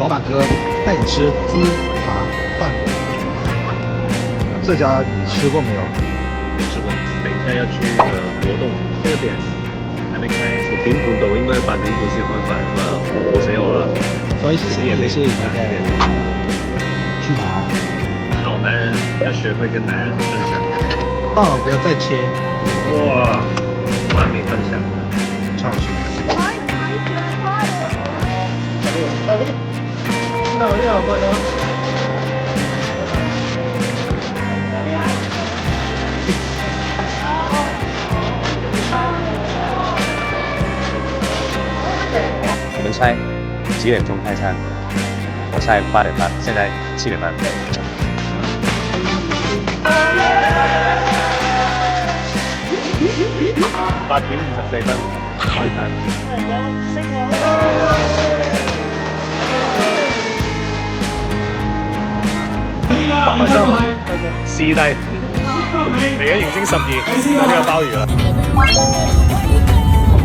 老板哥带你吃猪扒饭。这家你吃过没有？吃过。等一下要去活动，这个店还没开，我點半到應該8點半先開飯嘛，冇死我啦。所以也是大概去哪？好男人要學會跟男人分享。哦，不要再切。哇，完美分享。超好吃。那我要不呢？你们猜几点钟开餐？我猜8点半，现在7点半。8點54分開餐。開心，試低，嚟緊迎星12，有呢個鮑魚啦。